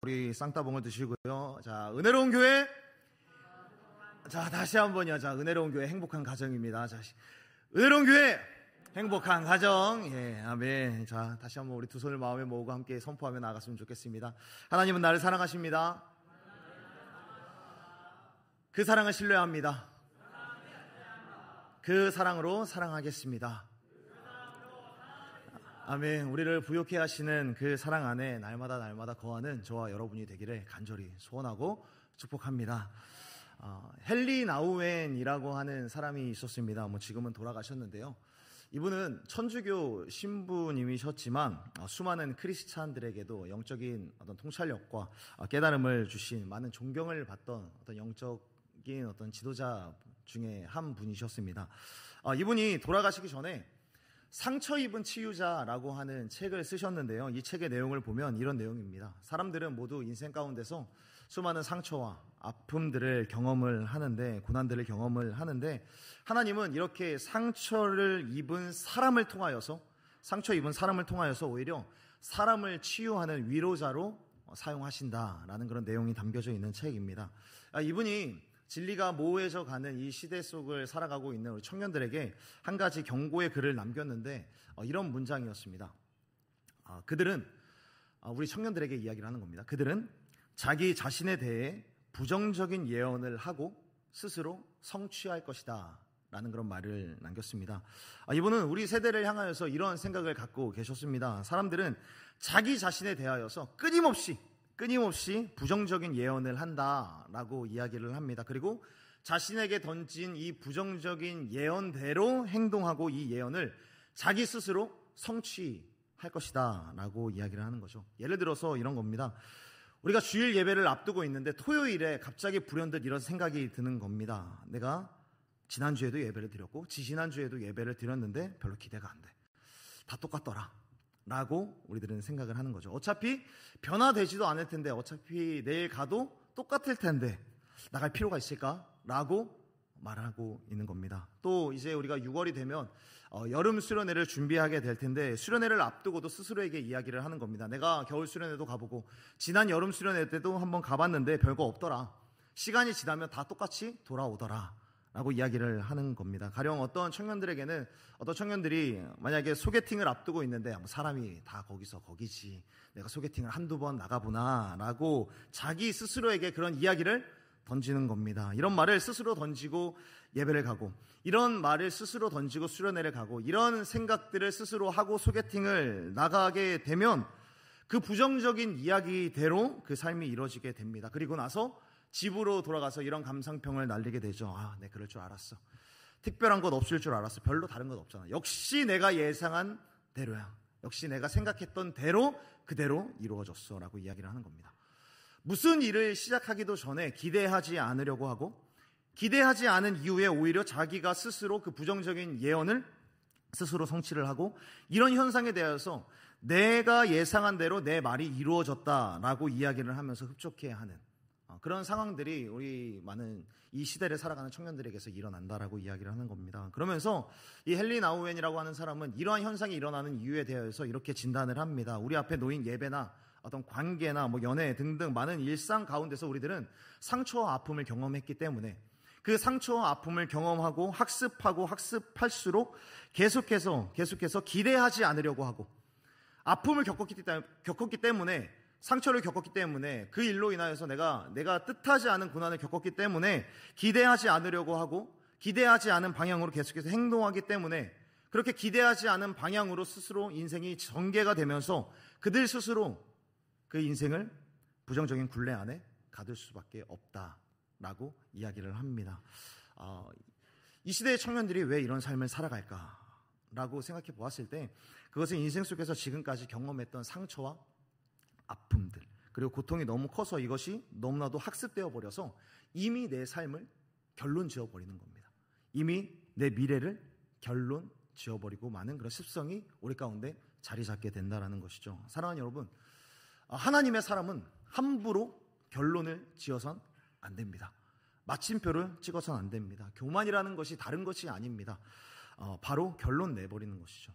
우리 쌍따봉을 드시고요. 자, 은혜로운 교회. 자, 다시 한번요. 자, 은혜로운 교회 행복한 가정입니다. 자, 은혜로운 교회 행복한 가정. 예, 아멘. 자, 다시 한번 우리 두 손을 마음에 모으고 함께 선포하며 나아갔으면 좋겠습니다. 하나님은 나를 사랑하십니다. 그 사랑을 신뢰합니다. 그 사랑으로 사랑하겠습니다. 아멘. 우리를 부욕해 하시는 그 사랑 안에 날마다 거하는 저와 여러분이 되기를 간절히 소원하고 축복합니다. 헨리 나우엔이라고 하는 사람이 있었습니다. 지금은 돌아가셨는데요. 이분은 천주교 신부님이셨지만 수많은 크리스찬들에게도 영적인 어떤 통찰력과 깨달음을 주신, 많은 존경을 받던 어떤 영적인 어떤 지도자 중에 한 분이셨습니다. 이분이 돌아가시기 전에 상처 입은 치유자라고 하는 책을 쓰셨는데요. 이 책의 내용을 보면 이런 내용입니다. 사람들은 모두 인생 가운데서 수많은 상처와 아픔들을 경험을 하는데, 고난들을 경험을 하는데, 하나님은 이렇게 상처 입은 사람을 통하여서 오히려 사람을 치유하는 위로자로 사용하신다라는 그런 내용이 담겨져 있는 책입니다. 이분이 진리가 모호해져 가는 이 시대 속을 살아가고 있는 우리 청년들에게 한 가지 경고의 글을 남겼는데, 이런 문장이었습니다. 그들은, 우리 청년들에게 이야기를 하는 겁니다. 그들은 자기 자신에 대해 부정적인 예언을 하고 스스로 성취할 것이다 라는 그런 말을 남겼습니다. 이분은 우리 세대를 향하여서 이런 생각을 갖고 계셨습니다. 사람들은 자기 자신에 대하여서 끊임없이 부정적인 예언을 한다라고 이야기를 합니다. 그리고 자신에게 던진 이 부정적인 예언대로 행동하고 이 예언을 자기 스스로 성취할 것이다 라고 이야기를 하는 거죠. 예를 들어서 이런 겁니다. 우리가 주일 예배를 앞두고 있는데 토요일에 갑자기 불현듯 이런 생각이 드는 겁니다. 내가 지난주에도 예배를 드렸고 지지난주에도 예배를 드렸는데 별로 기대가 안 돼. 다 똑같더라 라고 우리들은 생각을 하는 거죠. 어차피 변화되지도 않을 텐데, 어차피 내일 가도 똑같을 텐데 나갈 필요가 있을까? 라고 말하고 있는 겁니다. 또 이제 우리가 6월이 되면 여름 수련회를 준비하게 될 텐데, 수련회를 앞두고도 스스로에게 이야기를 하는 겁니다. 내가 겨울 수련회도 가보고 지난 여름 수련회 때도 한번 가봤는데 별거 없더라. 시간이 지나면 다 똑같이 돌아오더라 라고 이야기를 하는 겁니다. 가령 어떤 청년들이 만약에 소개팅을 앞두고 있는데, 사람이 다 거기서 거기지, 내가 소개팅을 한두 번 나가보나 라고 자기 스스로에게 그런 이야기를 던지는 겁니다. 이런 말을 스스로 던지고 예배를 가고, 이런 말을 스스로 던지고 수련회를 가고, 이런 생각들을 스스로 하고 소개팅을 나가게 되면 그 부정적인 이야기대로 그 삶이 이루어지게 됩니다. 그리고 나서 집으로 돌아가서 이런 감상평을 날리게 되죠. 네, 그럴 줄 알았어. 특별한 것 없을 줄 알았어. 별로 다른 것 없잖아. 역시 내가 예상한 대로야. 역시 내가 생각했던 대로 그대로 이루어졌어 라고 이야기를 하는 겁니다. 무슨 일을 시작하기도 전에 기대하지 않으려고 하고, 기대하지 않은 이후에 오히려 자기가 스스로 그 부정적인 예언을 스스로 성취를 하고, 이런 현상에 대해서 내가 예상한 대로 내 말이 이루어졌다라고 이야기를 하면서 흡족해하는 그런 상황들이 우리 많은 이 시대를 살아가는 청년들에게서 일어난다라고 이야기를 하는 겁니다. 그러면서 이 헨리 나우엔이라고 하는 사람은 이러한 현상이 일어나는 이유에 대해서 이렇게 진단을 합니다. 우리 앞에 놓인 예배나 어떤 관계나 연애 등등 많은 일상 가운데서 우리들은 상처와 아픔을 경험했기 때문에, 그 상처와 아픔을 경험하고 학습할수록 계속해서 기대하지 않으려고 하고, 아픔을 겪었기 때문에, 상처를 겪었기 때문에, 그 일로 인하여서 내가 뜻하지 않은 고난을 겪었기 때문에 기대하지 않으려고 하고, 기대하지 않은 방향으로 계속해서 행동하기 때문에, 그렇게 기대하지 않은 방향으로 스스로 인생이 전개가 되면서 그들 스스로 그 인생을 부정적인 굴레 안에 가둘 수밖에 없다라고 이야기를 합니다. 이 시대의 청년들이 왜 이런 삶을 살아갈까라고 생각해 보았을 때, 그것은 인생 속에서 지금까지 경험했던 상처와 아픔들, 그리고 고통이 너무 커서 이것이 너무나도 학습되어 버려서 이미 내 삶을 결론 지어버리는 겁니다. 이미 내 미래를 결론 지어버리고 마는 그런 습성이 우리 가운데 자리 잡게 된다는 것이죠. 사랑하는 여러분, 하나님의 사람은 함부로 결론을 지어선 안 됩니다. 마침표를 찍어서는 안 됩니다. 교만이라는 것이 다른 것이 아닙니다. 바로 결론 내버리는 것이죠.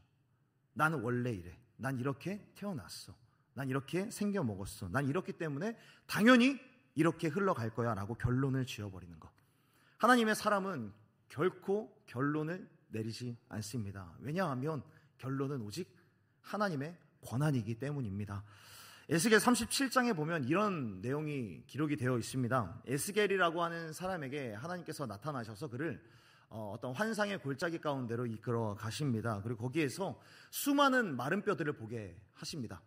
나는 원래 이래. 난 이렇게 태어났어. 난 이렇게 생겨 먹었어. 난 이렇기 때문에 당연히 이렇게 흘러갈 거야 라고 결론을 지어버리는 것. 하나님의 사람은 결코 결론을 내리지 않습니다. 왜냐하면 결론은 오직 하나님의 권한이기 때문입니다. 에스겔 37장에 보면 이런 내용이 기록이 되어 있습니다. 에스겔이라고 하는 사람에게 하나님께서 나타나셔서 그를 어떤 환상의 골짜기 가운데로 이끌어 가십니다. 그리고 거기에서 수많은 마른 뼈들을 보게 하십니다.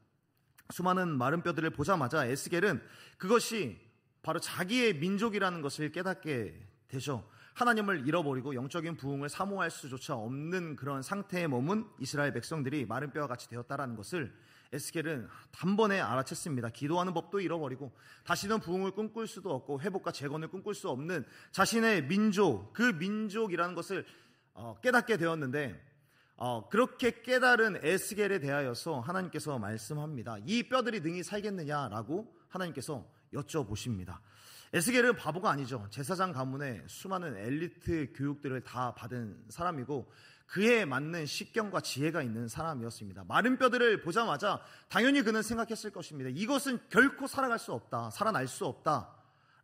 수많은 마른 뼈들을 보자마자 에스겔은 그것이 바로 자기의 민족이라는 것을 깨닫게 되죠. 하나님을 잃어버리고 영적인 부흥을 사모할 수조차 없는 그런 상태에 머문 이스라엘 백성들이 마른 뼈와 같이 되었다라는 것을 에스겔은 단번에 알아챘습니다. 기도하는 법도 잃어버리고 다시는 부흥을 꿈꿀 수도 없고 회복과 재건을 꿈꿀 수 없는 자신의 민족, 그 민족이라는 것을 깨닫게 되었는데, 그렇게 깨달은 에스겔에 대하여서 하나님께서 말씀합니다. 이 뼈들이 능히 살겠느냐라고 하나님께서 여쭤보십니다. 에스겔은 바보가 아니죠. 제사장 가문의 수많은 엘리트 교육들을 다 받은 사람이고 그에 맞는 식견과 지혜가 있는 사람이었습니다. 마른 뼈들을 보자마자 당연히 그는 생각했을 것입니다. 이것은 결코 살아갈 수 없다, 살아날 수 없다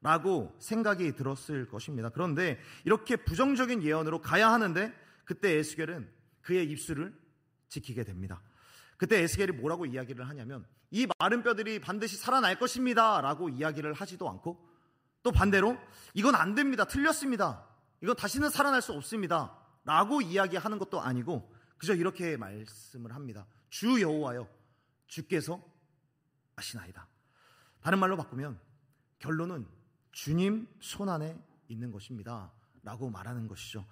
라고 생각이 들었을 것입니다. 그런데 이렇게 부정적인 예언으로 가야 하는데 그때 에스겔은 그의 입술을 지키게 됩니다. 그때 에스겔이 뭐라고 이야기를 하냐면 이 마른 뼈들이 반드시 살아날 것입니다 라고 이야기를 하지도 않고 또 반대로 이건 안 됩니다, 틀렸습니다, 이건 다시는 살아날 수 없습니다 라고 이야기하는 것도 아니고 그저 이렇게 말씀을 합니다. 주 여호와여, 주께서 아시나이다. 다른 말로 바꾸면 결론은 주님 손안에 있는 것입니다 라고 말하는 것이죠.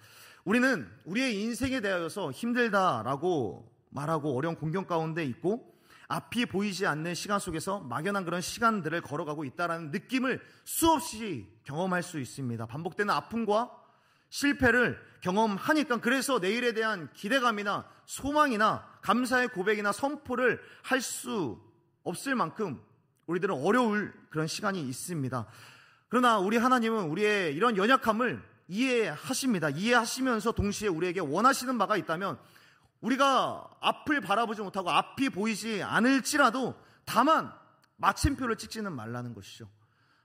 우리는 우리의 인생에 대하여서 힘들다라고 말하고 어려운 공경 가운데 있고 앞이 보이지 않는 시간 속에서 막연한 그런 시간들을 걸어가고 있다는 느낌을 수없이 경험할 수 있습니다. 반복되는 아픔과 실패를 경험하니까 그래서 내일에 대한 기대감이나 소망이나 감사의 고백이나 선포를 할 수 없을 만큼 우리들은 어려울 그런 시간이 있습니다. 그러나 우리 하나님은 우리의 이런 연약함을 이해하십니다. 이해하시면서 동시에 우리에게 원하시는 바가 있다면 우리가 앞을 바라보지 못하고 앞이 보이지 않을지라도 다만 마침표를 찍지는 말라는 것이죠.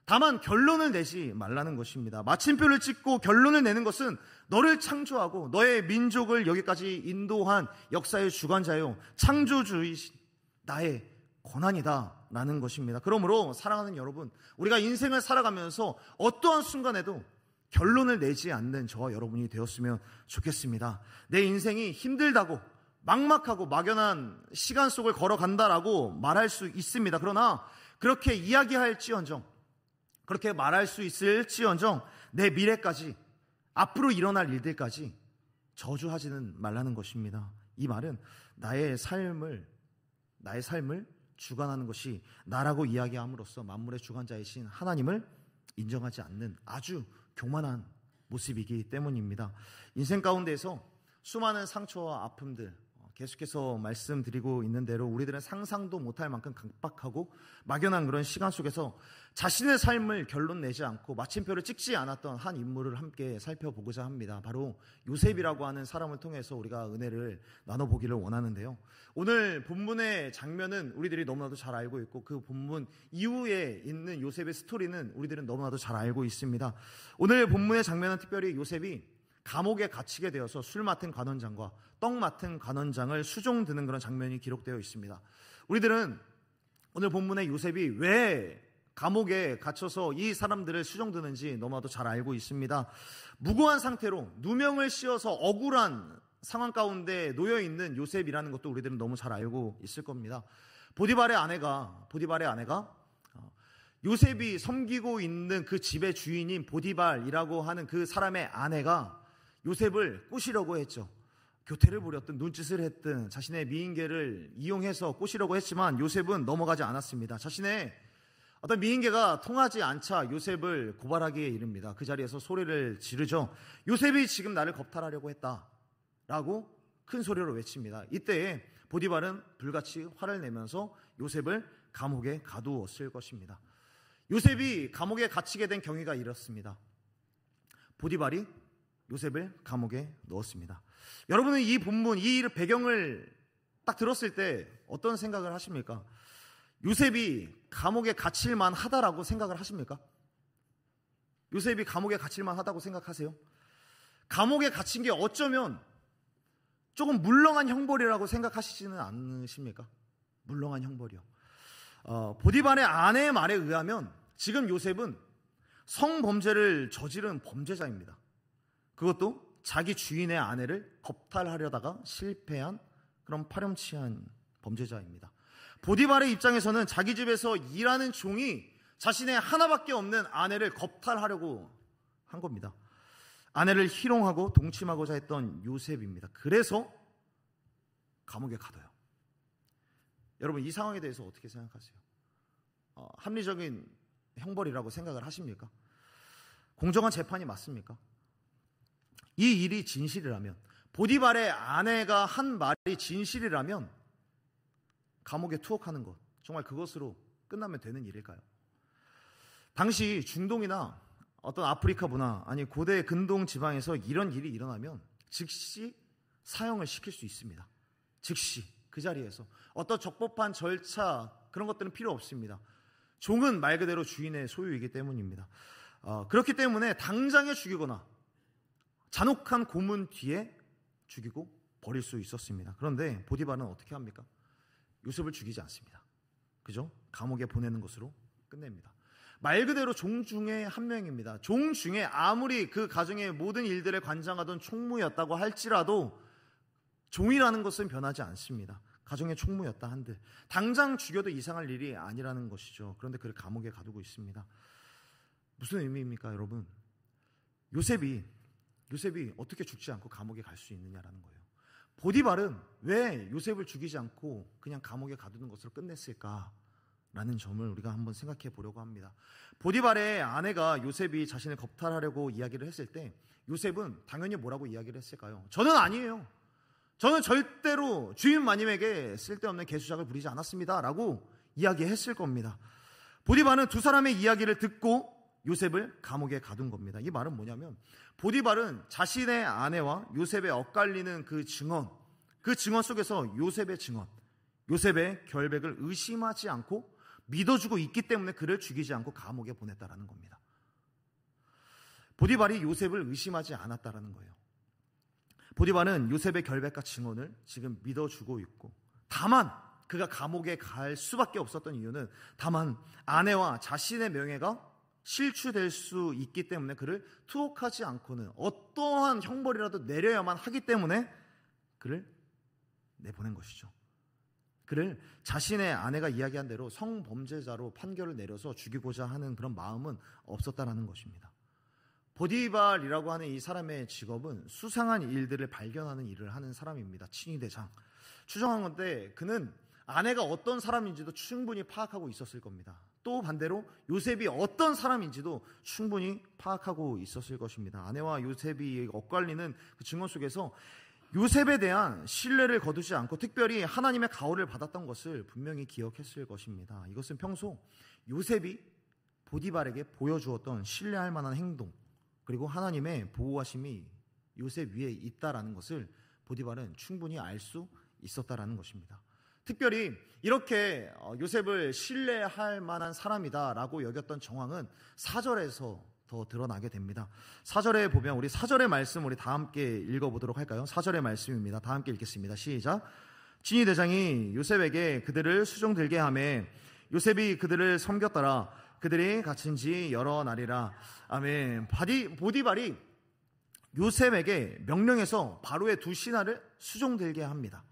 다만 결론을 내지 말라는 것입니다. 마침표를 찍고 결론을 내는 것은 너를 창조하고 너의 민족을 여기까지 인도한 역사의 주관자요 창조주이신 나의 권한이다 라는 것입니다. 그러므로 사랑하는 여러분, 우리가 인생을 살아가면서 어떠한 순간에도 결론을 내지 않는 저와 여러분이 되었으면 좋겠습니다. 내 인생이 힘들다고 막막하고 막연한 시간 속을 걸어간다라고 말할 수 있습니다. 그러나 그렇게 이야기할지언정, 그렇게 말할 수 있을지언정 내 미래까지, 앞으로 일어날 일들까지 저주하지는 말라는 것입니다. 이 말은 나의 삶을 주관하는 것이 나라고 이야기함으로써 만물의 주관자이신 하나님을 인정하지 않는 아주 교만한 모습이기 때문입니다. 인생 가운데에서 수많은 상처와 아픔들 계속해서 말씀드리고 있는 대로 우리들은 상상도 못할 만큼 각박하고 막연한 그런 시간 속에서 자신의 삶을 결론 내지 않고 마침표를 찍지 않았던 한 인물을 함께 살펴보고자 합니다. 바로 요셉이라고 하는 사람을 통해서 우리가 은혜를 나눠보기를 원하는데요. 오늘 본문의 장면은 우리들이 너무나도 잘 알고 있고 그 본문 이후에 있는 요셉의 스토리는 우리들은 너무나도 잘 알고 있습니다. 오늘 본문의 장면은 특별히 요셉이 감옥에 갇히게 되어서 술 맡은 관원장과 떡 맡은 관원장을 수종드는 그런 장면이 기록되어 있습니다. 우리들은 오늘 본문의 요셉이 왜 감옥에 갇혀서 이 사람들을 수종드는지 너무나도 잘 알고 있습니다. 무고한 상태로 누명을 씌워서 억울한 상황 가운데 놓여있는 요셉이라는 것도 우리들은 너무 잘 알고 있을 겁니다. 보디발의 아내가 요셉이 섬기고 있는 그 집의 주인인 보디발이라고 하는 그 사람의 아내가 요셉을 꼬시려고 했죠. 교태를 부렸든 눈짓을 했든 자신의 미인계를 이용해서 꼬시려고 했지만 요셉은 넘어가지 않았습니다. 자신의 어떤 미인계가 통하지 않자 요셉을 고발하기에 이릅니다. 그 자리에서 소리를 지르죠. 요셉이 지금 나를 겁탈하려고 했다라고 큰 소리로 외칩니다. 이때에 보디발은 불같이 화를 내면서 요셉을 감옥에 가두었을 것입니다. 요셉이 감옥에 갇히게 된 경위가 이렇습니다. 보디발이 요셉을 감옥에 넣었습니다. 여러분은 이 본문, 이 배경을 딱 들었을 때 어떤 생각을 하십니까? 요셉이 감옥에 갇힐만 하다라고 생각을 하십니까? 요셉이 감옥에 갇힐만 하다고 생각하세요? 감옥에 갇힌 게 어쩌면 조금 물렁한 형벌이라고 생각하시지는 않으십니까? 물렁한 형벌이요. 보디발의 아내의 말에 의하면 지금 요셉은 성범죄를 저지른 범죄자입니다. 그것도 자기 주인의 아내를 겁탈하려다가 실패한 그런 파렴치한 범죄자입니다. 보디발의 입장에서는 자기 집에서 일하는 종이 자신의 하나밖에 없는 아내를 겁탈하려고 한 겁니다. 아내를 희롱하고 동침하고자 했던 요셉입니다. 그래서 감옥에 가둬요. 여러분, 이 상황에 대해서 어떻게 생각하세요? 합리적인 형벌이라고 생각을 하십니까? 공정한 재판이 맞습니까? 이 일이 진실이라면, 보디발의 아내가 한 말이 진실이라면 감옥에 투옥하는 것, 정말 그것으로 끝나면 되는 일일까요? 당시 중동이나 어떤 아프리카 문화, 아니 고대 근동 지방에서 이런 일이 일어나면 즉시 사형을 시킬 수 있습니다. 즉시 그 자리에서 어떤 적법한 절차 그런 것들은 필요 없습니다. 종은 말 그대로 주인의 소유이기 때문입니다. 그렇기 때문에 당장에 죽이거나 잔혹한 고문 뒤에 죽이고 버릴 수 있었습니다. 그런데 보디발은 어떻게 합니까? 요셉을 죽이지 않습니다. 그죠? 감옥에 보내는 것으로 끝냅니다. 말 그대로 종 중에 한 명입니다. 종 중에 아무리 그 가정의 모든 일들에 관장하던 총무였다고 할지라도 종이라는 것은 변하지 않습니다. 가정의 총무였다 한들 당장 죽여도 이상할 일이 아니라는 것이죠. 그런데 그를 감옥에 가두고 있습니다. 무슨 의미입니까, 여러분? 요셉이 어떻게 죽지 않고 감옥에 갈 수 있느냐라는 거예요. 보디발은 왜 요셉을 죽이지 않고 그냥 감옥에 가두는 것으로 끝냈을까라는 점을 우리가 한번 생각해 보려고 합니다. 보디발의 아내가 요셉이 자신을 겁탈하려고 이야기를 했을 때 요셉은 당연히 뭐라고 이야기를 했을까요? 저는 아니에요. 저는 절대로 주인 마님에게 쓸데없는 개수작을 부리지 않았습니다 라고 이야기했을 겁니다. 보디발은 두 사람의 이야기를 듣고 요셉을 감옥에 가둔 겁니다. 이 말은 뭐냐면 보디발은 자신의 아내와 요셉의 엇갈리는 그 증언 속에서 요셉의 증언, 요셉의 결백을 의심하지 않고 믿어주고 있기 때문에 그를 죽이지 않고 감옥에 보냈다라는 겁니다. 보디발이 요셉을 의심하지 않았다라는 거예요. 보디발은 요셉의 결백과 증언을 지금 믿어주고 있고, 다만 그가 감옥에 갈 수밖에 없었던 이유는 다만 아내와 자신의 명예가 실추될 수 있기 때문에 그를 투옥하지 않고는 어떠한 형벌이라도 내려야만 하기 때문에 그를 내보낸 것이죠. 그를 자신의 아내가 이야기한 대로 성범죄자로 판결을 내려서 죽이고자 하는 그런 마음은 없었다라는 것입니다. 보디발이라고 하는 이 사람의 직업은 수상한 일들을 발견하는 일을 하는 사람입니다. 친위대장. 추정한 건데 그는 아내가 어떤 사람인지도 충분히 파악하고 있었을 겁니다. 또 반대로 요셉이 어떤 사람인지도 충분히 파악하고 있었을 것입니다. 아내와 요셉이 엇갈리는 그 증언 속에서 요셉에 대한 신뢰를 거두지 않고 특별히 하나님의 가호를 받았던 것을 분명히 기억했을 것입니다. 이것은 평소 요셉이 보디발에게 보여주었던 신뢰할 만한 행동, 그리고 하나님의 보호하심이 요셉 위에 있다라는 것을 보디발은 충분히 알 수 있었다라는 것입니다. 특별히 이렇게 요셉을 신뢰할 만한 사람이다라고 여겼던 정황은 4절에서 더 드러나게 됩니다. 4절에 보면 우리 4절의 말씀 우리 다 함께 읽어보도록 할까요? 4절의 말씀입니다. 다 함께 읽겠습니다. 시작. 친위대장이 요셉에게 그들을 수종들게 하매 요셉이 그들을 섬겼더라. 그들이 갇힌 지 여러 날이라. 아멘. 보디발이 요셉에게 명령해서 바로의 두 신하를 수종들게 합니다.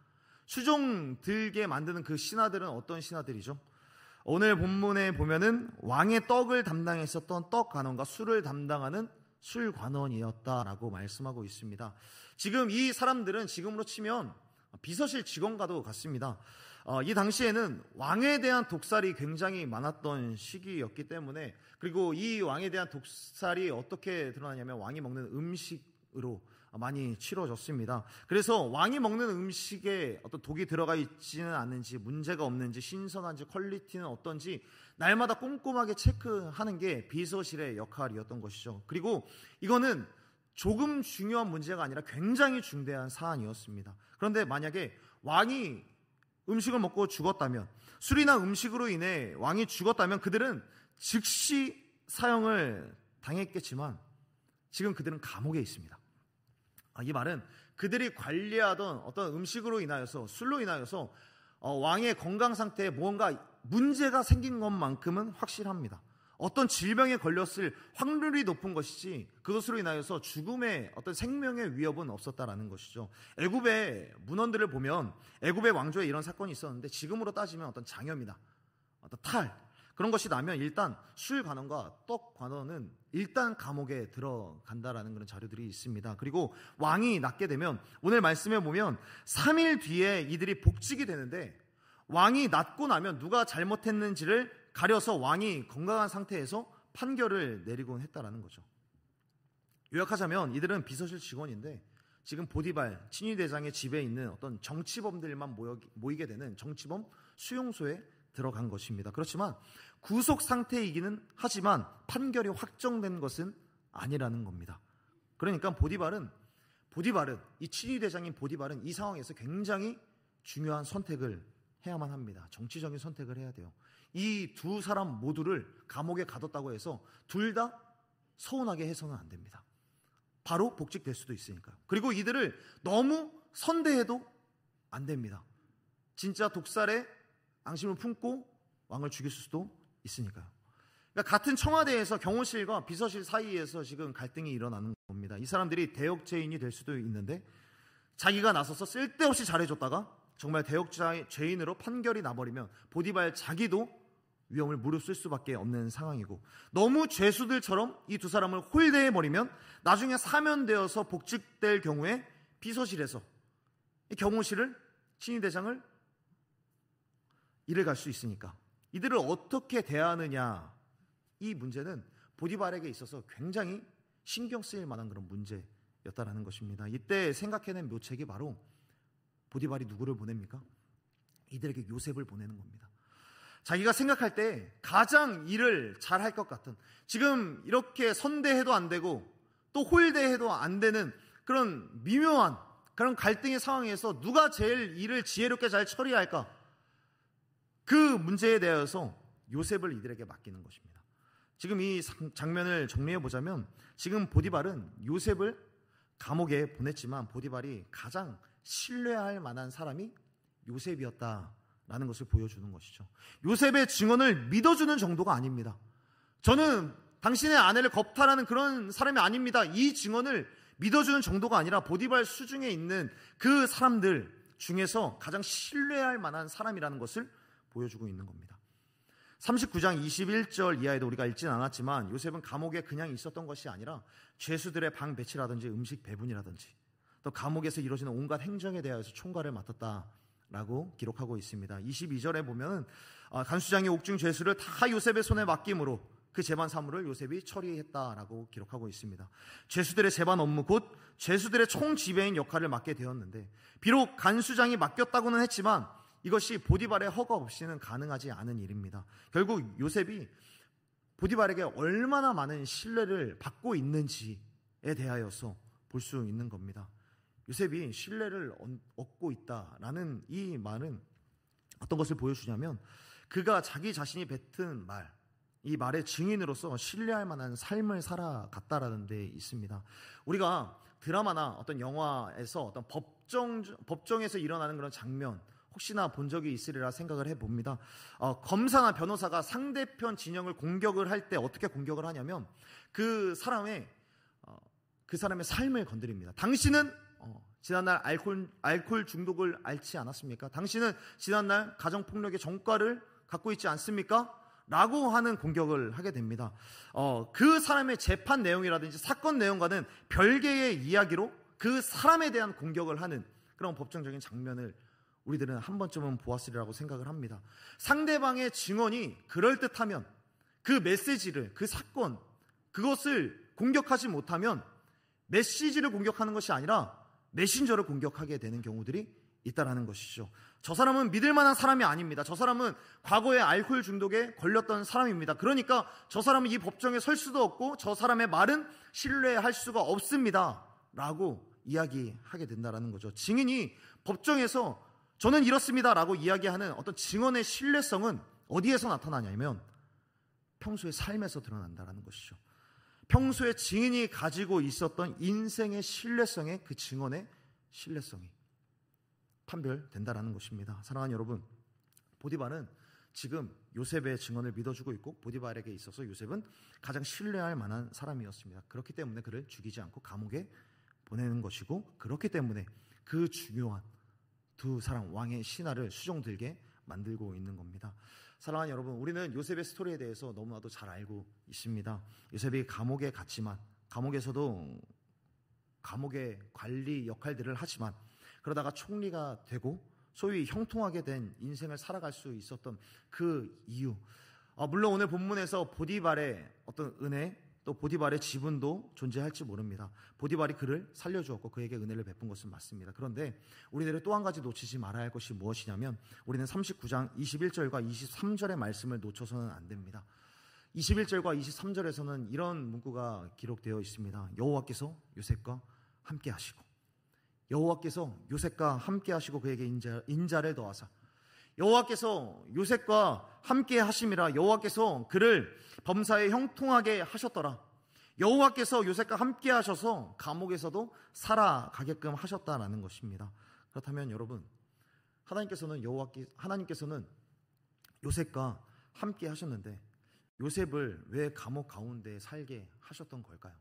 수종들게 만드는 그 신하들은 어떤 신하들이죠? 오늘 본문에 보면은 왕의 떡을 담당했었던 떡관원과 술을 담당하는 술관원이었다라고 말씀하고 있습니다. 지금 이 사람들은 지금으로 치면 비서실 직원과도 같습니다. 이 당시에는 왕에 대한 독살이 굉장히 많았던 시기였기 때문에, 그리고 이 왕에 대한 독살이 어떻게 드러나냐면 왕이 먹는 음식으로 많이 치러졌습니다. 그래서 왕이 먹는 음식에 어떤 독이 들어가 있지는 않는지, 문제가 없는지, 신선한지, 퀄리티는 어떤지 날마다 꼼꼼하게 체크하는 게 비서실의 역할이었던 것이죠. 그리고 이거는 조금 중요한 문제가 아니라 굉장히 중대한 사안이었습니다. 그런데 만약에 왕이 음식을 먹고 죽었다면 술이나 음식으로 인해 왕이 죽었다면 그들은 즉시 사형을 당했겠지만 지금 그들은 감옥에 있습니다. 이 말은 그들이 관리하던 어떤 음식으로 인하여서, 술로 인하여서 왕의 건강 상태에 무언가 문제가 생긴 것만큼은 확실합니다. 어떤 질병에 걸렸을 확률이 높은 것이지 그것으로 인하여서 죽음의 어떤 생명의 위협은 없었다라는 것이죠. 애굽의 문헌들을 보면 애굽의 왕조에 이런 사건이 있었는데 지금으로 따지면 어떤 장염이나 어떤 탈 그런 것이 나면 일단 술 관원과 떡 관원은 일단 감옥에 들어간다라는 그런 자료들이 있습니다. 그리고 왕이 낫게 되면 오늘 말씀에 보면 3일 뒤에 이들이 복직이 되는데 왕이 낫고 나면 누가 잘못했는지를 가려서 왕이 건강한 상태에서 판결을 내리곤 했다라는 거죠. 요약하자면 이들은 비서실 직원인데 지금 보디발 친위대장의 집에 있는 어떤 정치범들만 모이게 되는 정치범 수용소에 들어간 것입니다. 그렇지만 구속 상태이기는 하지만 판결이 확정된 것은 아니라는 겁니다. 그러니까 보디발은 이 친위대장인 보디발은 이 상황에서 굉장히 중요한 선택을 해야만 합니다. 정치적인 선택을 해야 돼요. 이 두 사람 모두를 감옥에 가뒀다고 해서 둘 다 서운하게 해서는 안 됩니다. 바로 복직될 수도 있으니까요. 그리고 이들을 너무 선대해도 안 됩니다. 진짜 독살에 앙심을 품고 왕을 죽일 수도 있으니까요. 그러니까 같은 청와대에서 경호실과 비서실 사이에서 지금 갈등이 일어나는 겁니다. 이 사람들이 대역죄인이 될 수도 있는데 자기가 나서서 쓸데없이 잘해줬다가 정말 대역죄인으로 판결이 나버리면 보디발 자기도 위험을 무릅쓸 수밖에 없는 상황이고 너무 죄수들처럼 이 두 사람을 홀대해버리면 나중에 사면되어서 복직될 경우에 비서실에서 이 경호실을 친위대장을 일을 갈 수 있으니까 이들을 어떻게 대하느냐 이 문제는 보디발에게 있어서 굉장히 신경 쓰일 만한 그런 문제였다라는 것입니다. 이때 생각해낸 묘책이 바로 보디발이 누구를 보냅니까? 이들에게 요셉을 보내는 겁니다. 자기가 생각할 때 가장 일을 잘할 것 같은 지금 이렇게 선대해도 안 되고 또 홀대해도 안 되는 그런 미묘한 그런 갈등의 상황에서 누가 제일 일을 지혜롭게 잘 처리할까? 그 문제에 대해서 요셉을 이들에게 맡기는 것입니다. 지금 이 장면을 정리해 보자면 지금 보디발은 요셉을 감옥에 보냈지만 보디발이 가장 신뢰할 만한 사람이 요셉이었다라는 것을 보여주는 것이죠. 요셉의 증언을 믿어주는 정도가 아닙니다. 저는 당신의 아내를 겁탈하는 그런 사람이 아닙니다. 이 증언을 믿어주는 정도가 아니라 보디발 수중에 있는 그 사람들 중에서 가장 신뢰할 만한 사람이라는 것을 보여주고 있는 겁니다. 39장 21절 이하에도 우리가 읽진 않았지만 요셉은 감옥에 그냥 있었던 것이 아니라 죄수들의 방 배치라든지 음식 배분이라든지 또 감옥에서 이루어지는 온갖 행정에 대하여서 총괄을 맡았다라고 기록하고 있습니다. 22절에 보면 간수장이 옥중 죄수를 다 요셉의 손에 맡김으로 그 재반 사물을 요셉이 처리했다라고 기록하고 있습니다. 죄수들의 재반 업무 곧 죄수들의 총지배인 역할을 맡게 되었는데 비록 간수장이 맡겼다고는 했지만 이것이 보디발의 허가 없이는 가능하지 않은 일입니다. 결국 요셉이 보디발에게 얼마나 많은 신뢰를 받고 있는지에 대하여서 볼 수 있는 겁니다. 요셉이 신뢰를 얻고 있다라는 이 말은 어떤 것을 보여주냐면 그가 자기 자신이 뱉은 말, 이 말의 증인으로서 신뢰할 만한 삶을 살아갔다라는 데 있습니다. 우리가 드라마나 어떤 영화에서 어떤 법정에서 일어나는 그런 장면 혹시나 본 적이 있으리라 생각을 해봅니다. 검사나 변호사가 상대편 진영을 공격을 할 때 어떻게 공격을 하냐면 그 사람의 삶을 건드립니다. 당신은 지난날 알코올 중독을 앓지 않았습니까? 당신은 지난날 가정폭력의 전과를 갖고 있지 않습니까? 라고 하는 공격을 하게 됩니다. 그 사람의 재판 내용이라든지 사건 내용과는 별개의 이야기로 그 사람에 대한 공격을 하는 그런 법정적인 장면을 우리들은 한 번쯤은 보았으리라고 생각을 합니다. 상대방의 증언이 그럴듯하면 그 메시지를, 그 사건, 그것을 공격하지 못하면 메시지를 공격하는 것이 아니라 메신저를 공격하게 되는 경우들이 있다라는 것이죠. 저 사람은 믿을 만한 사람이 아닙니다. 저 사람은 과거에 알코올 중독에 걸렸던 사람입니다. 그러니까 저 사람은 이 법정에 설 수도 없고 저 사람의 말은 신뢰할 수가 없습니다. 라고 이야기하게 된다라는 거죠. 증인이 법정에서 저는 이렇습니다라고 이야기하는 어떤 증언의 신뢰성은 어디에서 나타나냐면 평소의 삶에서 드러난다는 것이죠. 평소에 증인이 가지고 있었던 인생의 신뢰성에 그 증언의 신뢰성이 판별된다는 것입니다. 사랑하는 여러분, 보디발은 지금 요셉의 증언을 믿어주고 있고 보디발에게 있어서 요셉은 가장 신뢰할 만한 사람이었습니다. 그렇기 때문에 그를 죽이지 않고 감옥에 보내는 것이고, 그렇기 때문에 그 중요한 두 사람 왕의 신하를 수종들게 만들고 있는 겁니다. 사랑하는 여러분, 우리는 요셉의 스토리에 대해서 너무나도 잘 알고 있습니다. 요셉이 감옥에 갔지만 감옥에서도 감옥의 관리 역할들을 하지만 그러다가 총리가 되고 소위 형통하게 된 인생을 살아갈 수 있었던 그 이유, 물론 오늘 본문에서 보디발의 어떤 은혜, 또 보디발의 지분도 존재할지 모릅니다. 보디발이 그를 살려주었고 그에게 은혜를 베푼 것은 맞습니다. 그런데 우리들이 또 한 가지 놓치지 말아야 할 것이 무엇이냐면, 우리는 39장 21절과 23절의 말씀을 놓쳐서는 안 됩니다. 21절과 23절에서는 이런 문구가 기록되어 있습니다. 여호와께서 요셉과 함께 하시고, 여호와께서 요셉과 함께 하시고 그에게 인자를 더하사, 여호와께서 요셉과 함께 하심이라, 여호와께서 그를 범사에 형통하게 하셨더라. 여호와께서 요셉과 함께 하셔서 감옥에서도 살아가게끔 하셨다라는 것입니다. 그렇다면 여러분, 하나님께서는 요셉과 함께 하셨는데 요셉을 왜 감옥 가운데 살게 하셨던 걸까요?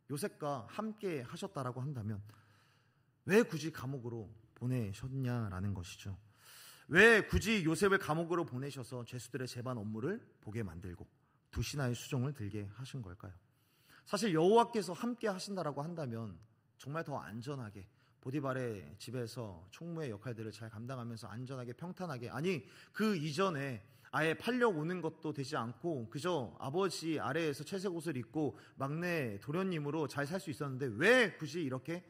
요셉과 함께 하셨다라고 한다면 왜 굳이 감옥으로 보내셨냐라는 것이죠. 왜 굳이 요셉을 감옥으로 보내셔서 죄수들의 재반 업무를 보게 만들고 두 신하의 수종을 들게 하신 걸까요? 사실 여호와께서 함께 하신다라고 한다면 정말 더 안전하게 보디발의 집에서 총무의 역할들을 잘 감당하면서 안전하게 평탄하게, 아니 그 이전에 아예 팔려오는 것도 되지 않고 그저 아버지 아래에서 채색 옷을 입고 막내 도련님으로 잘 살 수 있었는데 왜 굳이 이렇게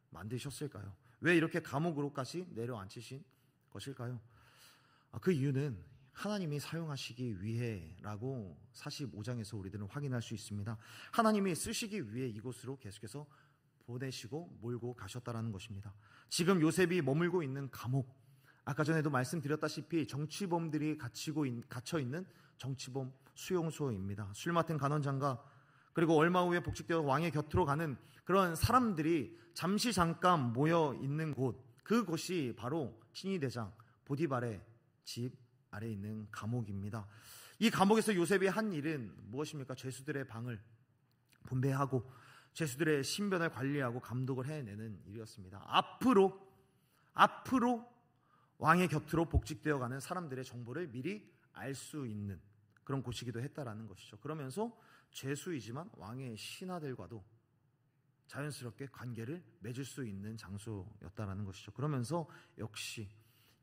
만드셨을까요? 왜 이렇게 감옥으로까지 내려앉히신 것일까요? 그 이유는 하나님이 사용하시기 위해라고 45장에서 우리들은 확인할 수 있습니다. 하나님이 쓰시기 위해 이곳으로 계속해서 보내시고 몰고 가셨다라는 것입니다. 지금 요셉이 머물고 있는 감옥, 아까 전에도 말씀드렸다시피 정치범들이 갇혀있는 정치범 수용소입니다. 술 맡은 간원장과 그리고 얼마 후에 복직되어 왕의 곁으로 가는 그런 사람들이 잠깐 모여 있는 곳, 그곳이 바로 친위대장 보디발의 집 아래 있는 감옥입니다. 이 감옥에서 요셉이 한 일은 무엇입니까? 죄수들의 방을 분배하고 죄수들의 신변을 관리하고 감독을 해내는 일이었습니다. 앞으로 왕의 곁으로 복직되어 가는 사람들의 정보를 미리 알 수 있는 그런 곳이기도 했다라는 것이죠. 그러면서 죄수이지만 왕의 신하들과도 자연스럽게 관계를 맺을 수 있는 장소였다라는 것이죠. 그러면서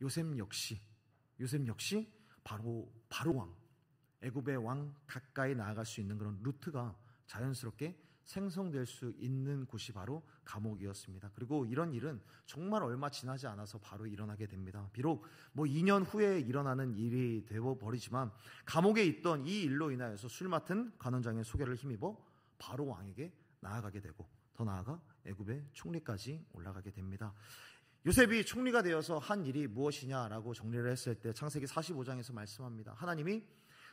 요셉 역시 바로 왕, 애굽의 왕 가까이 나아갈 수 있는 그런 루트가 자연스럽게 생성될 수 있는 곳이 바로 감옥이었습니다. 그리고 이런 일은 정말 얼마 지나지 않아서 바로 일어나게 됩니다. 비록 2년 후에 일어나는 일이 되어버리지만 감옥에 있던 이 일로 인하여서 술 맡은 간원장의 소개를 힘입어 바로 왕에게 나아가게 되고 더 나아가 애굽의 총리까지 올라가게 됩니다. 요셉이 총리가 되어서 한 일이 무엇이냐라고 정리를 했을 때 창세기 45장에서 말씀합니다. 하나님이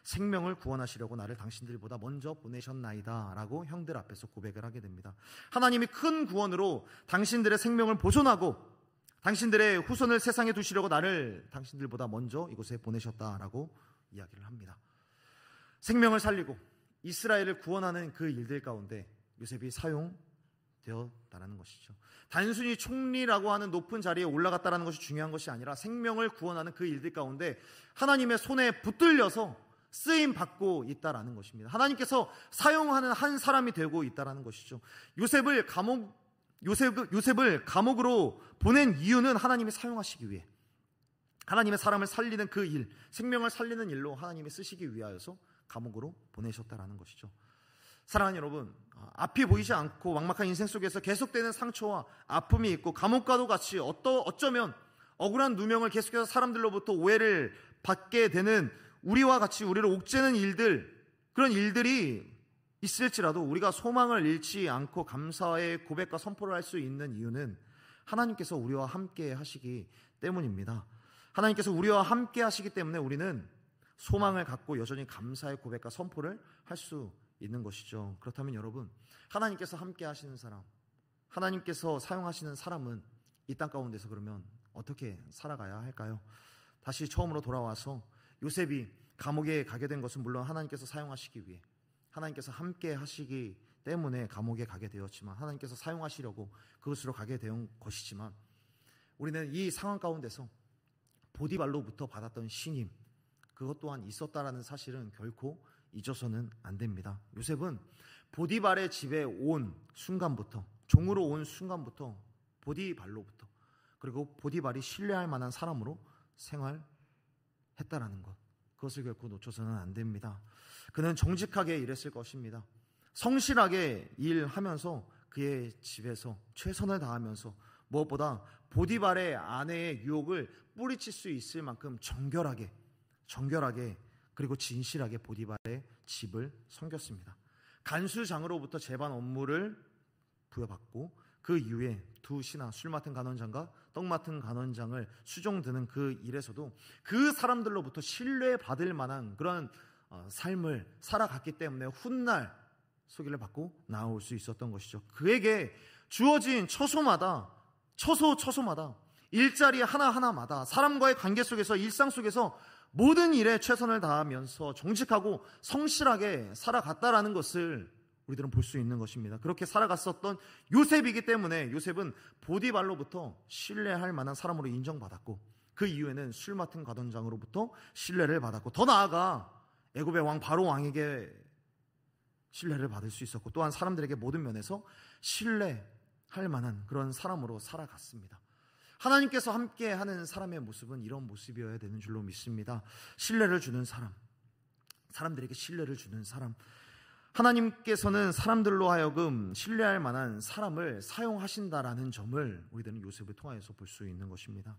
생명을 구원하시려고 나를 당신들보다 먼저 보내셨나이다 라고 형들 앞에서 고백을 하게 됩니다. 하나님이 큰 구원으로 당신들의 생명을 보존하고 당신들의 후손을 세상에 두시려고 나를 당신들보다 먼저 이곳에 보내셨다라고 이야기를 합니다. 생명을 살리고 이스라엘을 구원하는 그 일들 가운데 요셉이 사용되었다는 것이죠. 단순히 총리라고 하는 높은 자리에 올라갔다는 것이 중요한 것이 아니라 생명을 구원하는 그 일들 가운데 하나님의 손에 붙들려서 쓰임 받고 있다라는 것입니다. 하나님께서 사용하는 한 사람이 되고 있다라는 것이죠. 요셉을 감옥으로 보낸 이유는 하나님이 사용하시기 위해, 하나님의 사람을 살리는 그 일, 생명을 살리는 일로 하나님이 쓰시기 위하여서 감옥으로 보내셨다라는 것이죠. 사랑하는 여러분, 앞이 보이지 않고 막막한 인생 속에서 계속되는 상처와 아픔이 있고 감옥과도 같이 어쩌면 억울한 누명을 계속해서 사람들로부터 오해를 받게 되는 우리와 같이 우리를 옥죄는 일들, 그런 일들이 있을지라도 우리가 소망을 잃지 않고 감사의 고백과 선포를 할 수 있는 이유는 하나님께서 우리와 함께 하시기 때문입니다. 하나님께서 우리와 함께 하시기 때문에 우리는 소망을 갖고 여전히 감사의 고백과 선포를 할 수 있는 것이죠. 그렇다면 여러분, 하나님께서 함께 하시는 사람, 하나님께서 사용하시는 사람은 이 땅 가운데서 그러면 어떻게 살아가야 할까요? 다시 처음으로 돌아와서 요셉이 감옥에 가게 된 것은 물론 하나님께서 사용하시기 위해, 하나님께서 함께 하시기 때문에 감옥에 가게 되었지만, 하나님께서 사용하시려고 그것으로 가게 된 것이지만, 우리는 이 상황 가운데서 보디발로부터 받았던 신임, 그것 또한 있었다라는 사실은 결코 잊어서는 안 됩니다. 요셉은 보디발의 집에 온 순간부터, 종으로 온 순간부터 보디발로부터, 그리고 보디발이 신뢰할 만한 사람으로 생활했다라는 것, 그것을 결코 놓쳐서는 안 됩니다. 그는 정직하게 일했을 것입니다. 성실하게 일하면서 그의 집에서 최선을 다하면서 무엇보다 보디발의 아내의 유혹을 뿌리칠 수 있을 만큼 정결하게 그리고 진실하게 보디발의 집을 섬겼습니다. 간수장으로부터 제반 업무를 부여받고 그 이후에 두 신하, 술 맡은 간원장과 떡 맡은 간원장을 수종드는 그 일에서도 그 사람들로부터 신뢰받을 만한 그런 삶을 살아갔기 때문에 훗날 소개를 받고 나올 수 있었던 것이죠. 그에게 주어진 처소마다 일자리 하나하나마다 사람과의 관계 속에서, 일상 속에서 모든 일에 최선을 다하면서 정직하고 성실하게 살아갔다라는 것을 우리들은 볼 수 있는 것입니다. 그렇게 살아갔었던 요셉이기 때문에 요셉은 보디발로부터 신뢰할 만한 사람으로 인정받았고, 그 이후에는 술 맡은 가돈장으로부터 신뢰를 받았고, 더 나아가 애굽의 왕 바로 왕에게 신뢰를 받을 수 있었고, 또한 사람들에게 모든 면에서 신뢰할 만한 그런 사람으로 살아갔습니다. 하나님께서 함께하는 사람의 모습은 이런 모습이어야 되는 줄로 믿습니다. 신뢰를 주는 사람, 사람들에게 신뢰를 주는 사람, 하나님께서는 사람들로 하여금 신뢰할 만한 사람을 사용하신다라는 점을 우리들은 요셉을 통하여서 볼 수 있는 것입니다.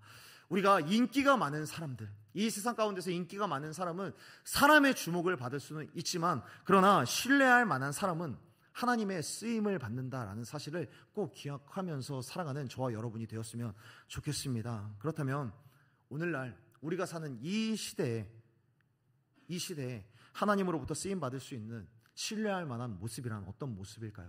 우리가 인기가 많은 사람들, 이 세상 가운데서 인기가 많은 사람은 사람의 주목을 받을 수는 있지만, 그러나 신뢰할 만한 사람은 하나님의 쓰임을 받는다라는 사실을 꼭 기억하면서 살아가는 저와 여러분이 되었으면 좋겠습니다. 그렇다면 오늘날 우리가 사는 이 시대에 하나님으로부터 쓰임 받을 수 있는 신뢰할 만한 모습이란 어떤 모습일까요?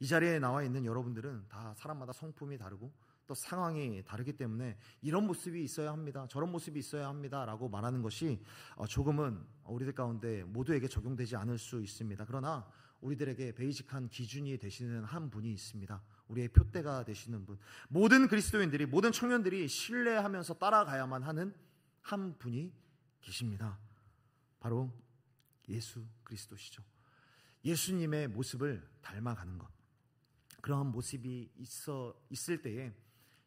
이 자리에 나와 있는 여러분들은 다 사람마다 성품이 다르고 또 상황이 다르기 때문에 이런 모습이 있어야 합니다, 저런 모습이 있어야 합니다 라고 말하는 것이 조금은 우리들 가운데 모두에게 적용되지 않을 수 있습니다. 그러나 우리들에게 베이직한 기준이 되시는 한 분이 있습니다. 우리의 표대가 되시는 분, 모든 그리스도인들이, 모든 청년들이 신뢰하면서 따라가야만 하는 한 분이 계십니다. 바로 예수 그리스도시죠. 예수님의 모습을 닮아가는 것, 그러한 모습이 있을 때에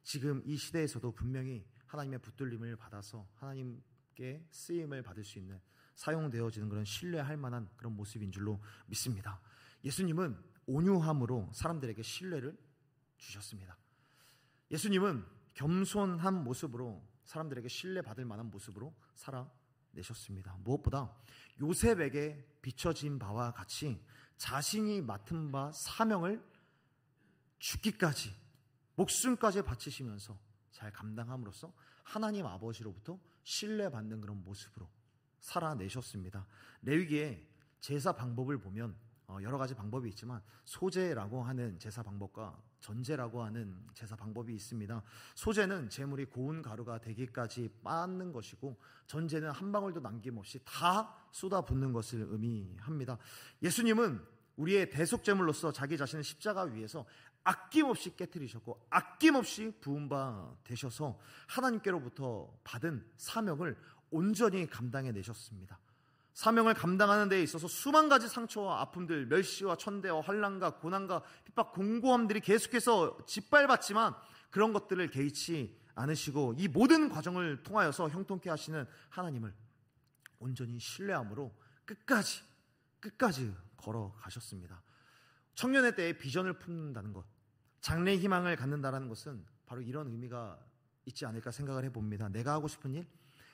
지금 이 시대에서도 분명히 하나님의 붙들림을 받아서 하나님께 쓰임을 받을 수 있는, 사용되어지는 그런 신뢰할 만한 그런 모습인 줄로 믿습니다. 예수님은 온유함으로 사람들에게 신뢰를 주셨습니다. 예수님은 겸손한 모습으로 사람들에게 신뢰받을 만한 모습으로 살아내셨습니다. 무엇보다 요셉에게 비춰진 바와 같이 자신이 맡은 바 사명을 죽기까지, 목숨까지 바치시면서 잘 감당함으로써 하나님 아버지로부터 신뢰받는 그런 모습으로 살아내셨습니다. 레위기의 제사 방법을 보면 여러 가지 방법이 있지만 소제라고 하는 제사 방법과 전제라고 하는 제사 방법이 있습니다. 소제는 제물이 고운 가루가 되기까지 빻는 것이고, 전제는 한 방울도 남김없이 다 쏟아붓는 것을 의미합니다. 예수님은 우리의 대속제물로서 자기 자신을 십자가 위에서 아낌없이 깨트리셨고 아낌없이 부은 바 되셔서 하나님께로부터 받은 사명을 온전히 감당해내셨습니다. 사명을 감당하는 데 있어서 수만 가지 상처와 아픔들, 멸시와 천대와 환난과 고난과 핍박, 공고함들이 계속해서 짓밟았지만 그런 것들을 개의치 않으시고 이 모든 과정을 통하여서 형통케 하시는 하나님을 온전히 신뢰함으로 끝까지 걸어가셨습니다. 청년의 때에 비전을 품는다는 것, 장래 희망을 갖는다는 것은 바로 이런 의미가 있지 않을까 생각을 해봅니다. 내가 하고 싶은 일,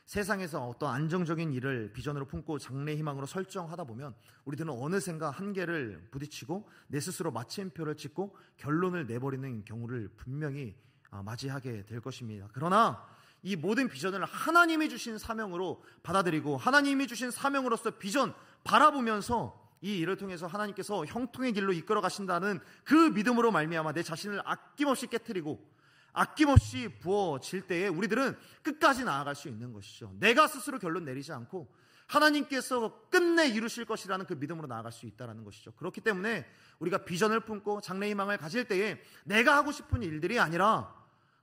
세상에서 어떤 안정적인 일을 비전으로 품고 장래 희망으로 설정하다 보면 우리들은 어느샌가 한계를 부딪히고 내 스스로 마침표를 찍고 결론을 내버리는 경우를 분명히 맞이하게 될 것입니다. 그러나 이 모든 비전을 하나님이 주신 사명으로 받아들이고 하나님이 주신 사명으로서 비전 바라보면서 이 일을 통해서 하나님께서 형통의 길로 이끌어 가신다는 그 믿음으로 말미암아 내 자신을 아낌없이 깨트리고 아낌없이 부어질 때에 우리들은 끝까지 나아갈 수 있는 것이죠. 내가 스스로 결론 내리지 않고 하나님께서 끝내 이루실 것이라는 그 믿음으로 나아갈 수 있다는 것이죠. 그렇기 때문에 우리가 비전을 품고 장래희망을 가질 때에 내가 하고 싶은 일들이 아니라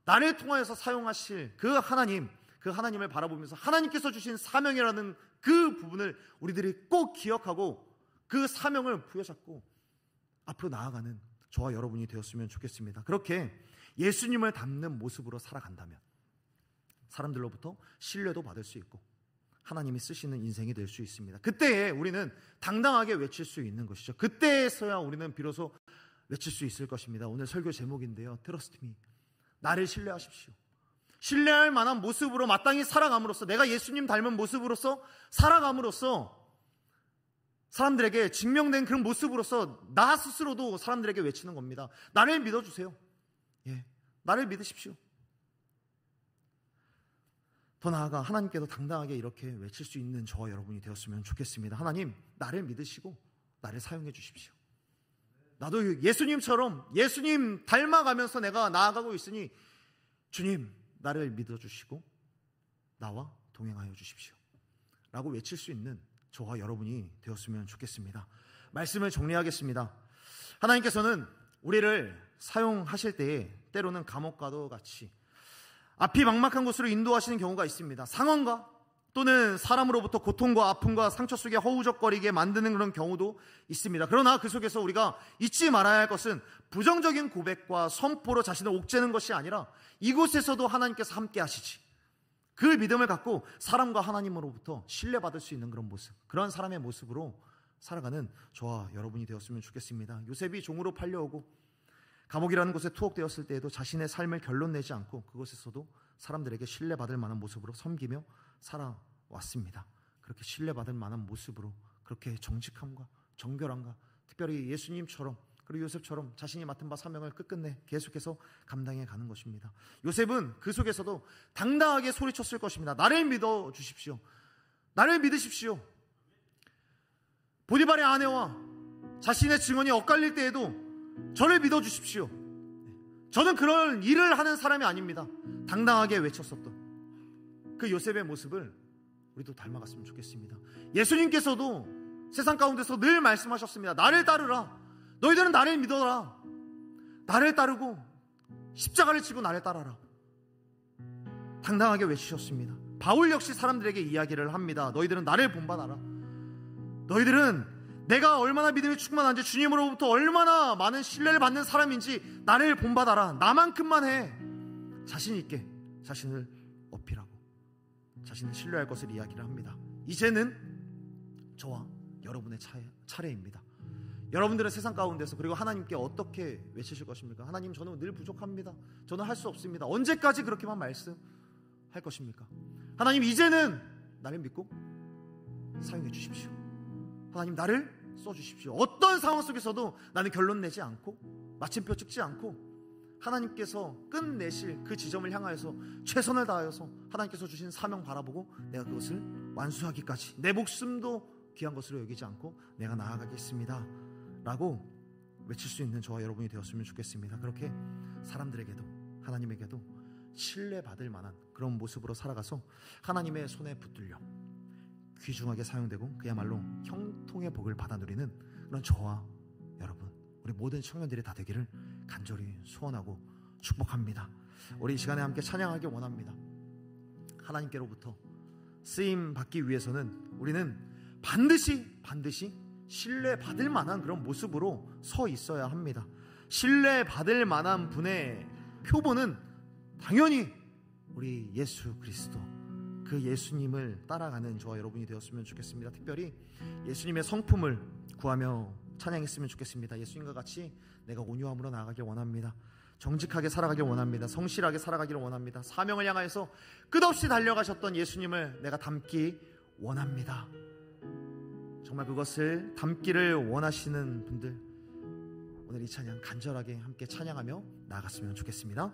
나를 통하여서 사용하실 그 하나님을 바라보면서 하나님께서 주신 사명이라는 그 부분을 우리들이 꼭 기억하고 그 사명을 부여잡고 앞으로 나아가는 저와 여러분이 되었으면 좋겠습니다. 그렇게 예수님을 닮는 모습으로 살아간다면 사람들로부터 신뢰도 받을 수 있고 하나님이 쓰시는 인생이 될 수 있습니다. 그때에 우리는 당당하게 외칠 수 있는 것이죠. 그때에서야 우리는 비로소 외칠 수 있을 것입니다. 오늘 설교 제목인데요. Trust me. 나를 신뢰하십시오. 신뢰할 만한 모습으로 마땅히 살아감으로써 내가 예수님 닮은 모습으로서 살아감으로써 사람들에게 증명된 그런 모습으로서 나 스스로도 사람들에게 외치는 겁니다. 나를 믿어주세요. 나를 믿으십시오. 더 나아가 하나님께도 당당하게 이렇게 외칠 수 있는 저와 여러분이 되었으면 좋겠습니다. 하나님, 나를 믿으시고 나를 사용해 주십시오. 나도 예수님처럼 예수님 닮아가면서 내가 나아가고 있으니 주님, 나를 믿어주시고 나와 동행하여 주십시오 라고 외칠 수 있는 저와 여러분이 되었으면 좋겠습니다. 말씀을 정리하겠습니다. 하나님께서는 우리를 사용하실 때에 때로는 감옥과도 같이 앞이 막막한 곳으로 인도하시는 경우가 있습니다. 상황과 또는 사람으로부터 고통과 아픔과 상처 속에 허우적거리게 만드는 그런 경우도 있습니다. 그러나 그 속에서 우리가 잊지 말아야 할 것은 부정적인 고백과 선포로 자신을 옥죄는 것이 아니라 이곳에서도 하나님께서 함께 하시지, 그 믿음을 갖고 사람과 하나님으로부터 신뢰받을 수 있는 그런 모습, 그런 사람의 모습으로 살아가는 저와 여러분이 되었으면 좋겠습니다. 요셉이 종으로 팔려오고 감옥이라는 곳에 투옥되었을 때에도 자신의 삶을 결론 내지 않고 그곳에서도 사람들에게 신뢰받을 만한 모습으로 섬기며 살아왔습니다. 그렇게 신뢰받을 만한 모습으로 그렇게 정직함과 정결함과 특별히 예수님처럼 그리고 요셉처럼 자신이 맡은 바 사명을 끝끝내 계속해서 감당해 가는 것입니다. 요셉은 그 속에서도 당당하게 소리쳤을 것입니다. 나를 믿어 주십시오. 나를 믿으십시오. 보디발의 아내와 자신의 증언이 엇갈릴 때에도 저를 믿어 주십시오. 저는 그런 일을 하는 사람이 아닙니다. 당당하게 외쳤었던 그 요셉의 모습을 우리도 닮아갔으면 좋겠습니다. 예수님께서도 세상 가운데서 늘 말씀하셨습니다. 나를 따르라. 너희들은 나를 믿어라. 나를 따르고 십자가를 지고 나를 따라라. 당당하게 외치셨습니다. 바울 역시 사람들에게 이야기를 합니다. 너희들은 나를 본받아라. 너희들은 내가 얼마나 믿음이 충만한지, 주님으로부터 얼마나 많은 신뢰를 받는 사람인지 나를 본받아라. 나만큼만 해. 자신 있게 자신을 어필하고 자신을 신뢰할 것을 이야기를 합니다. 이제는 저와 여러분의 차례입니다. 여러분들은 세상 가운데서 그리고 하나님께 어떻게 외치실 것입니까? 하나님, 저는 늘 부족합니다. 저는 할 수 없습니다. 언제까지 그렇게만 말씀할 것입니까? 하나님, 이제는 나를 믿고 사용해 주십시오. 하나님, 나를 써주십시오. 어떤 상황 속에서도 나는 결론 내지 않고 마침표 찍지 않고 하나님께서 끝내실 그 지점을 향하여서 최선을 다하여서 하나님께서 주신 사명 바라보고 내가 그것을 완수하기까지 내 목숨도 귀한 것으로 여기지 않고 내가 나아가겠습니다 라고 외칠 수 있는 저와 여러분이 되었으면 좋겠습니다. 그렇게 사람들에게도 하나님에게도 신뢰받을 만한 그런 모습으로 살아가서 하나님의 손에 붙들려 귀중하게 사용되고 그야말로 형통의 복을 받아 누리는 그런 저와 여러분, 우리 모든 청년들이 다 되기를 간절히 소원하고 축복합니다. 우리 이 시간에 함께 찬양하기 원합니다. 하나님께로부터 쓰임 받기 위해서는 우리는 반드시 신뢰받을 만한 그런 모습으로 서 있어야 합니다. 신뢰받을 만한 분의 표본은 당연히 우리 예수 그리스도, 그 예수님을 따라가는 저와 여러분이 되었으면 좋겠습니다. 특별히 예수님의 성품을 구하며 찬양했으면 좋겠습니다. 예수님과 같이 내가 온유함으로 나아가길 원합니다. 정직하게 살아가길 원합니다. 성실하게 살아가기를 원합니다. 사명을 향하여서 끝없이 달려가셨던 예수님을 내가 닮기 원합니다. 정말 그것을 닮기를 원하시는 분들, 오늘 이 찬양 간절하게 함께 찬양하며 나아갔으면 좋겠습니다.